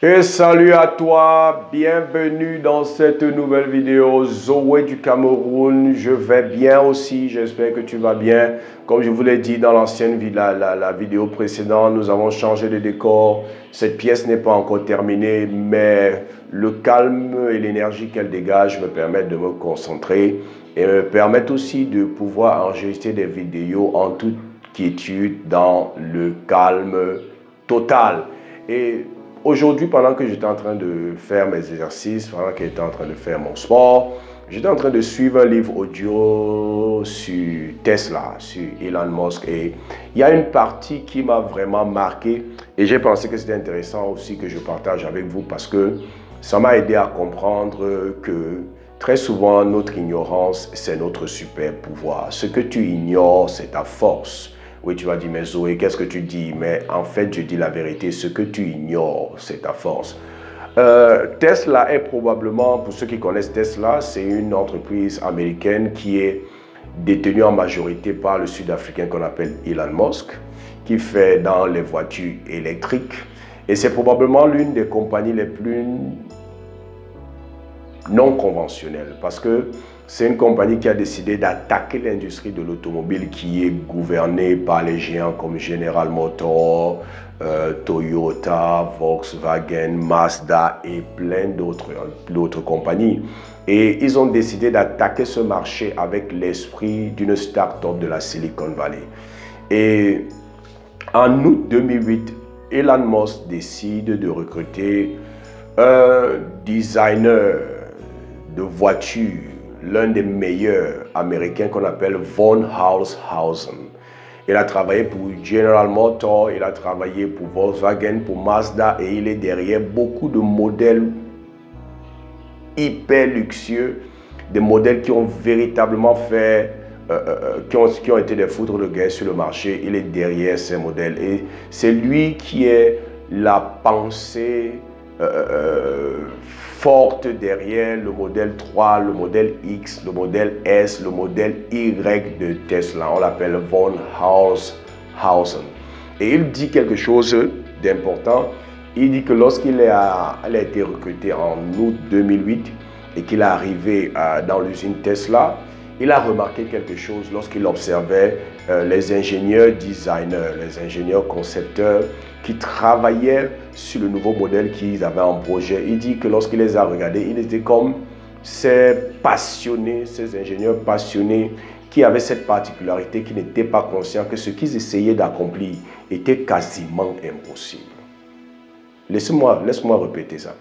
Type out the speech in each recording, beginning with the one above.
Et salut à toi, bienvenue dans cette nouvelle vidéo. Zoé du Cameroun, je vais bien aussi, j'espère que tu vas bien. Comme je vous l'ai dit dans l'ancienne vidéo précédente, nous avons changé de décor. Cette pièce n'est pas encore terminée, mais le calme et l'énergie qu'elle dégage me permettent de me concentrer et me permettent aussi de pouvoir enregistrer des vidéos en toute quiétude dans le calme total. Et aujourd'hui, pendant que j'étais en train de faire mes exercices, pendant que j'étais en train de faire mon sport, j'étais en train de suivre un livre audio sur Tesla, sur Elon Musk. Et il y a une partie qui m'a vraiment marqué et j'ai pensé que c'était intéressant aussi que je partage avec vous parce que ça m'a aidé à comprendre que très souvent, notre ignorance, c'est notre super pouvoir. Ce que tu ignores, c'est ta force. Oui, tu vas dire, mais Zoé, qu'est-ce que tu dis? Mais en fait, je dis la vérité. Ce que tu ignores, c'est ta force. Tesla est probablement, pour ceux qui connaissent Tesla, c'est une entreprise américaine qui est détenue en majorité par le Sud-Africain qu'on appelle Elon Musk, qui fait dans les voitures électriques. Et c'est probablement l'une des compagnies les plus non conventionnelles parce que c'est une compagnie qui a décidé d'attaquer l'industrie de l'automobile qui est gouvernée par les géants comme General Motors, Toyota, Volkswagen, Mazda et plein d'autres compagnies. Et ils ont décidé d'attaquer ce marché avec l'esprit d'une start-up de la Silicon Valley. Et en août 2008, Elon Musk décide de recruter un designer de voitures, l'un des meilleurs américains qu'on appelle von Holzhausen. Il a travaillé pour General Motors, il a travaillé pour Volkswagen, pour Mazda et il est derrière beaucoup de modèles hyper luxueux, des modèles qui ont véritablement fait, qui ont été des foudres de guerre sur le marché. Il est derrière ces modèles et c'est lui qui est la pensée forte derrière le modèle 3, le modèle X, le modèle S, le modèle Y de Tesla. On l'appelle von Holzhausen. Et il dit quelque chose d'important. Il dit que lorsqu'il a été recruté en août 2008 et qu'il est arrivé dans l'usine Tesla, il a remarqué quelque chose lorsqu'il observait les ingénieurs designers, les ingénieurs concepteurs qui travaillaient sur le nouveau modèle qu'ils avaient en projet. Il dit que lorsqu'il les a regardés, ils étaient comme ces passionnés, ces ingénieurs passionnés qui avaient cette particularité, qui n'étaient pas conscients que ce qu'ils essayaient d'accomplir était quasiment impossible. Laisse-moi répéter ça.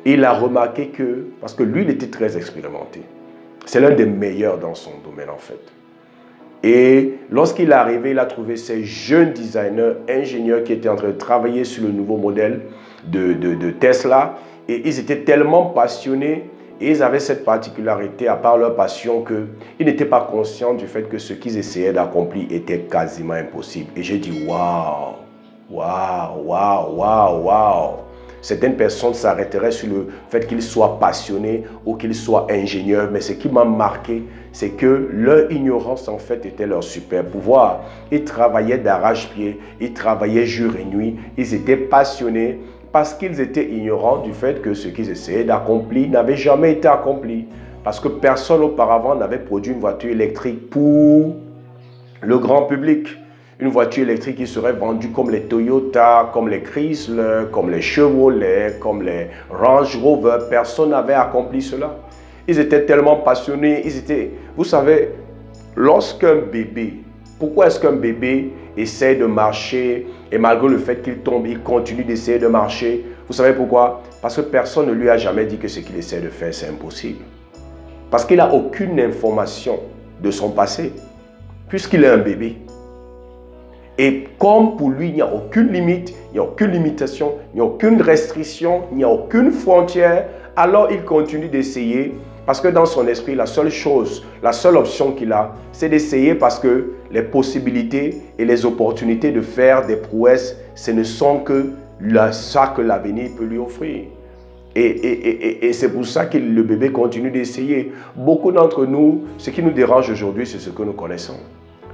Il a remarqué que, parce que lui, il était très expérimenté. C'est l'un des meilleurs dans son domaine en fait. Et lorsqu'il est arrivé, il a trouvé ces jeunes designers, ingénieurs qui étaient en train de travailler sur le nouveau modèle de Tesla. Et ils étaient tellement passionnés et ils avaient cette particularité, à part leur passion, qu'ils n'étaient pas conscients du fait que ce qu'ils essayaient d'accomplir était quasiment impossible. Et j'ai dit, waouh, waouh, waouh, waouh, waouh. Certaines personnes s'arrêteraient sur le fait qu'ils soient passionnés ou qu'ils soient ingénieurs. Mais ce qui m'a marqué, c'est que leur ignorance, en fait, était leur super pouvoir. Ils travaillaient d'arrache-pied, ils travaillaient jour et nuit. Ils étaient passionnés parce qu'ils étaient ignorants du fait que ce qu'ils essayaient d'accomplir n'avait jamais été accompli. Parce que personne auparavant n'avait produit une voiture électrique pour le grand public. Une voiture électrique qui serait vendue comme les Toyota, comme les Chrysler, comme les Chevrolet, comme les Range Rover. Personne n'avait accompli cela. Ils étaient tellement passionnés. Vous savez, lorsqu'un bébé, pourquoi est-ce qu'un bébé essaie de marcher et malgré le fait qu'il tombe, il continue d'essayer de marcher? Vous savez pourquoi? Parce que personne ne lui a jamais dit que ce qu'il essaie de faire, c'est impossible. Parce qu'il n'a aucune information de son passé, puisqu'il est un bébé. Et comme pour lui, il n'y a aucune limite, il n'y a aucune limitation, il n'y a aucune restriction, il n'y a aucune frontière, alors il continue d'essayer parce que dans son esprit, la seule chose, la seule option qu'il a, c'est d'essayer parce que les possibilités et les opportunités de faire des prouesses, ce ne sont que ça que l'avenir peut lui offrir. Et c'est pour ça que le bébé continue d'essayer. Beaucoup d'entre nous, ce qui nous dérange aujourd'hui, c'est ce que nous connaissons.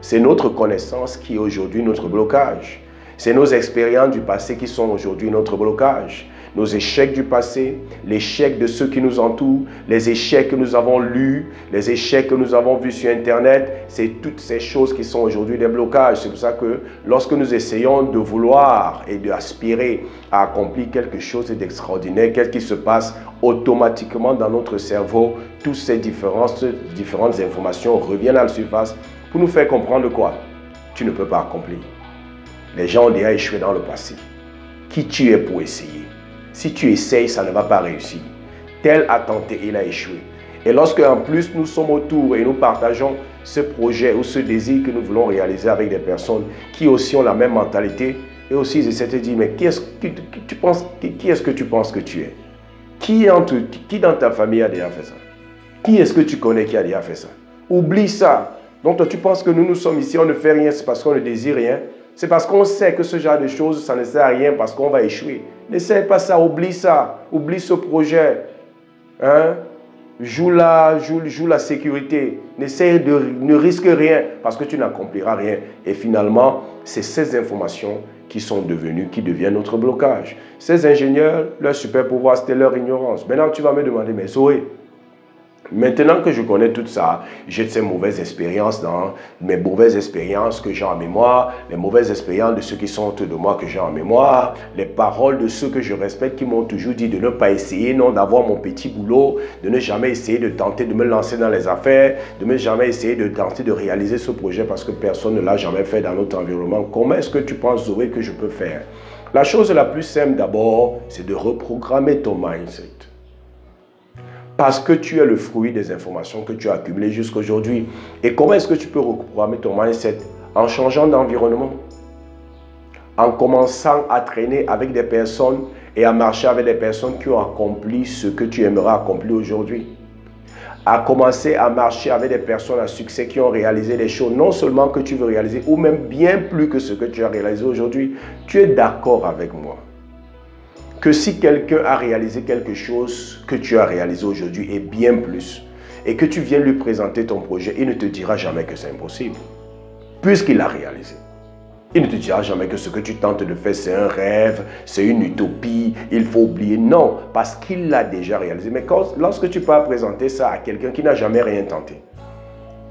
C'est notre connaissance qui est aujourd'hui notre blocage. C'est nos expériences du passé qui sont aujourd'hui notre blocage. nos échecs du passé, l'échec de ceux qui nous entourent, les échecs que nous avons lus, les échecs que nous avons vus sur Internet. C'est toutes ces choses qui sont aujourd'hui des blocages. C'est pour ça que lorsque nous essayons de vouloir et d'aspirer à accomplir quelque chose d'extraordinaire, qu'est-ce qui se passe? Automatiquement dans notre cerveau, toutes ces différentes informations reviennent à la surface pour nous faire comprendre quoi? Tu ne peux pas accomplir. Les gens ont déjà échoué dans le passé. Qui tu es pour essayer? Si tu essayes, ça ne va pas réussir. Tel a tenté, il a échoué. Et lorsque en plus nous sommes autour et nous partageons ce projet ou ce désir que nous voulons réaliser avec des personnes qui aussi ont la même mentalité, et aussi ils essaient de te dire, mais qui est-ce que tu penses que tu es? Qui dans ta famille a déjà fait ça? Qui est-ce que tu connais qui a déjà fait ça? Oublie ça. Donc toi, tu penses que nous sommes ici, on ne fait rien, c'est parce qu'on ne désire rien. C'est parce qu'on sait que ce genre de choses, ça ne sert à rien parce qu'on va échouer. N'essaie pas ça, oublie ce projet. Hein? Joue la sécurité. Ne risque rien parce que tu n'accompliras rien. Et finalement, c'est ces informations qui deviennent notre blocage. Ces ingénieurs, leur super pouvoir, c'était leur ignorance. Maintenant, tu vas me demander, mais Zoé, maintenant que je connais tout ça, j'ai ces mauvaises expériences dans mes mauvaises expériences que j'ai en mémoire, les mauvaises expériences de ceux qui sont autour de moi que j'ai en mémoire, les paroles de ceux que je respecte qui m'ont toujours dit de ne pas essayer, non, d'avoir mon petit boulot, de ne jamais essayer de tenter de me lancer dans les affaires, de ne jamais essayer de tenter de réaliser ce projet parce que personne ne l'a jamais fait dans notre environnement. Comment est-ce que tu penses, Zoé, que je peux faire? La chose la plus simple d'abord, c'est de reprogrammer ton mindset. Parce que tu es le fruit des informations que tu as accumulées jusqu'à aujourd'hui. Et comment est-ce que tu peux reprogrammer ton mindset? En changeant d'environnement. En commençant à traîner avec des personnes et à marcher avec des personnes qui ont accompli ce que tu aimerais accomplir aujourd'hui. À commencer à marcher avec des personnes à succès qui ont réalisé des choses, non seulement que tu veux réaliser, ou même bien plus que ce que tu as réalisé aujourd'hui. Tu es d'accord avec moi que si quelqu'un a réalisé quelque chose que tu as réalisé aujourd'hui et bien plus, et que tu viens lui présenter ton projet, il ne te dira jamais que c'est impossible, puisqu'il l'a réalisé. Il ne te dira jamais que ce que tu tentes de faire, c'est un rêve, c'est une utopie, il faut oublier. Non, parce qu'il l'a déjà réalisé. Mais lorsque tu peux présenter ça à quelqu'un qui n'a jamais rien tenté,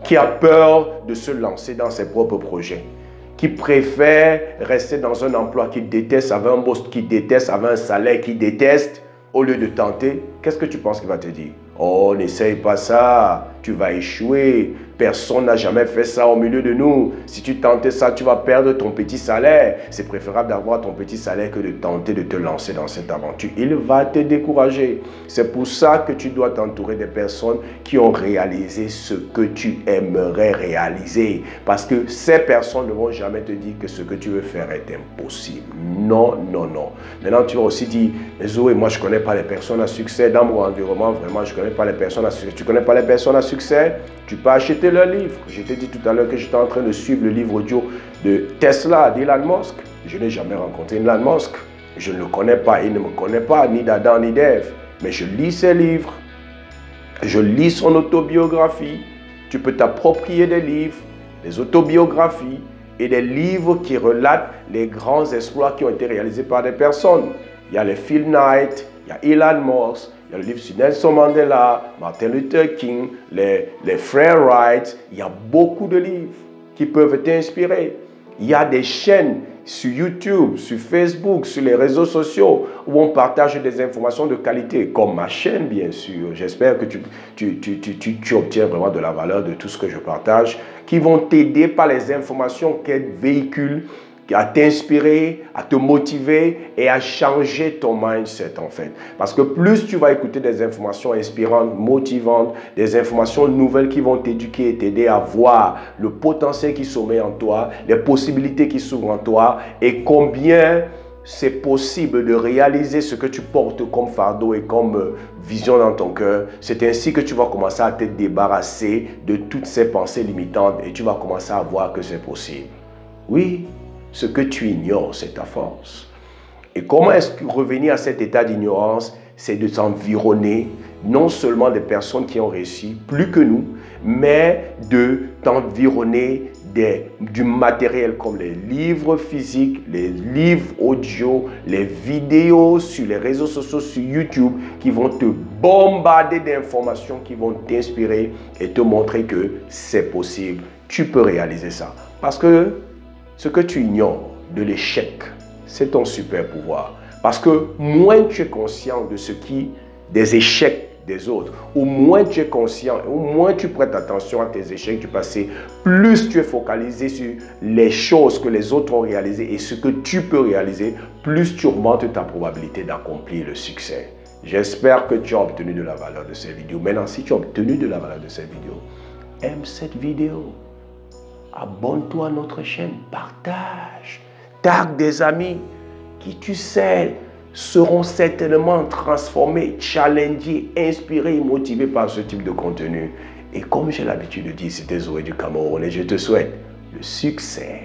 qui a peur de se lancer dans ses propres projets, qui préfère rester dans un emploi qu'il déteste, avec un boss qu'il déteste, avec un salaire qu'il déteste, au lieu de tenter, qu'est-ce que tu penses qu'il va te dire? Oh, n'essaye pas ça, tu vas échouer. Personne n'a jamais fait ça au milieu de nous. Si tu tentais ça, tu vas perdre ton petit salaire. C'est préférable d'avoir ton petit salaire que de tenter de te lancer dans cette aventure. Il va te décourager. C'est pour ça que tu dois t'entourer des personnes qui ont réalisé ce que tu aimerais réaliser. Parce que ces personnes ne vont jamais te dire que ce que tu veux faire est impossible. Non, non, non. Maintenant, tu vas aussi dire, Zoé, moi je ne connais pas les personnes à succès dans mon environnement. Vraiment, je ne connais pas les personnes à succès. Tu ne connais pas les personnes à succès? Tu peux acheter leur livre. Je t'ai dit tout à l'heure que j'étais en train de suivre le livre audio de Tesla, d'Elon Musk. Je n'ai jamais rencontré Elon Musk. Je ne le connais pas, il ne me connaît pas, ni d'Adam ni d'Ève. Mais je lis ses livres. Je lis son autobiographie. Tu peux t'approprier des livres, des autobiographies et des livres qui relatent les grands exploits qui ont été réalisés par des personnes. Il y a les Phil Knight, il y a Elon Musk, il y a le livre sur Nelson Mandela, Martin Luther King, les frères Wright. Il y a beaucoup de livres qui peuvent t'inspirer. Il y a des chaînes sur YouTube, sur Facebook, sur les réseaux sociaux où on partage des informations de qualité, comme ma chaîne bien sûr. J'espère que tu obtiens vraiment de la valeur de tout ce que je partage, qui vont t'aider par les informations qu'elles véhiculent, à t'inspirer, à te motiver et à changer ton mindset en fait. Parce que plus tu vas écouter des informations inspirantes, motivantes, des informations nouvelles qui vont t'éduquer et t'aider à voir le potentiel qui sommeille en toi, les possibilités qui s'ouvrent en toi et combien c'est possible de réaliser ce que tu portes comme fardeau et comme vision dans ton cœur. C'est ainsi que tu vas commencer à te débarrasser de toutes ces pensées limitantes et tu vas commencer à voir que c'est possible. Oui. Ce que tu ignores, c'est ta force. Et comment est-ce que revenir à cet état d'ignorance? C'est de t'environner non seulement des personnes qui ont réussi plus que nous, mais de t'environner du matériel comme les livres physiques, les livres audio, les vidéos sur les réseaux sociaux, sur YouTube, qui vont te bombarder d'informations, qui vont t'inspirer et te montrer que c'est possible. Tu peux réaliser ça. Parce que ce que tu ignores de l'échec, c'est ton super pouvoir. Parce que moins tu es conscient des échecs des autres, ou moins tu es conscient, ou moins tu prêtes attention à tes échecs du passé, plus tu es focalisé sur les choses que les autres ont réalisées et ce que tu peux réaliser, plus tu augmentes ta probabilité d'accomplir le succès. J'espère que tu as obtenu de la valeur de cette vidéo. Maintenant, si tu as obtenu de la valeur de cette vidéo, aime cette vidéo, abonne-toi à notre chaîne, partage, tag des amis qui, tu sais, seront certainement transformés, challengés, inspirés et motivés par ce type de contenu. Et comme j'ai l'habitude de dire, c'était Zoé du Cameroun et je te souhaite le succès.